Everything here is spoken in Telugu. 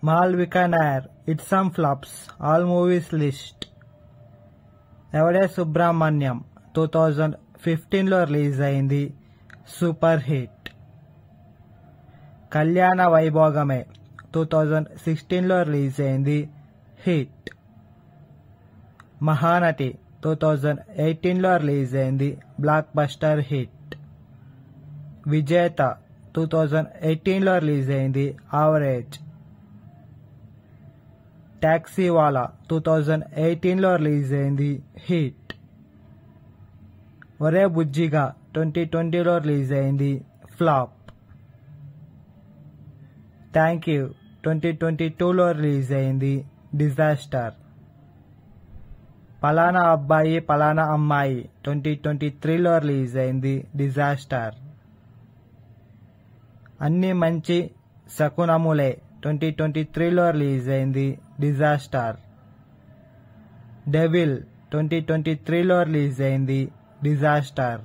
Malvika Nair, it's some flops, all movies list. Evade Subramanyam 2015లో రిలీజ్ అయింది, సూపర్ హిట్. కళ్యాణ వైభోగమే 2016లో రిలీజ్ అయింది, హిట్. మహానటి 2018లో రిలీజ్ అయింది, బ్లాక్ బస్టర్ హిట్. విజేత 2018లో రిలీజ్ అయింది, యావరేజ్. టాక్సీవాలా 2018లో రిలీజ్ అయింది, హిట్. ఒరే బుజ్జిగా 2020లో రిలీజ్ అయింది, ఫ్లాప్. థ్యాంక్ యూ 2022లో రిలీజ్ అయింది, డిజాస్టర్. పలానా అబ్బాయి పలానా అమ్మాయి 2023లో రిలీజ్ అయింది, డిజాస్టర్. అన్ని మంచి శకునములే 2023లో రిలీజ్ అయింది, డిజాస్టర్. డెవిల్ 2023లో రిలీజ్ అయింది, డిజాస్టర్.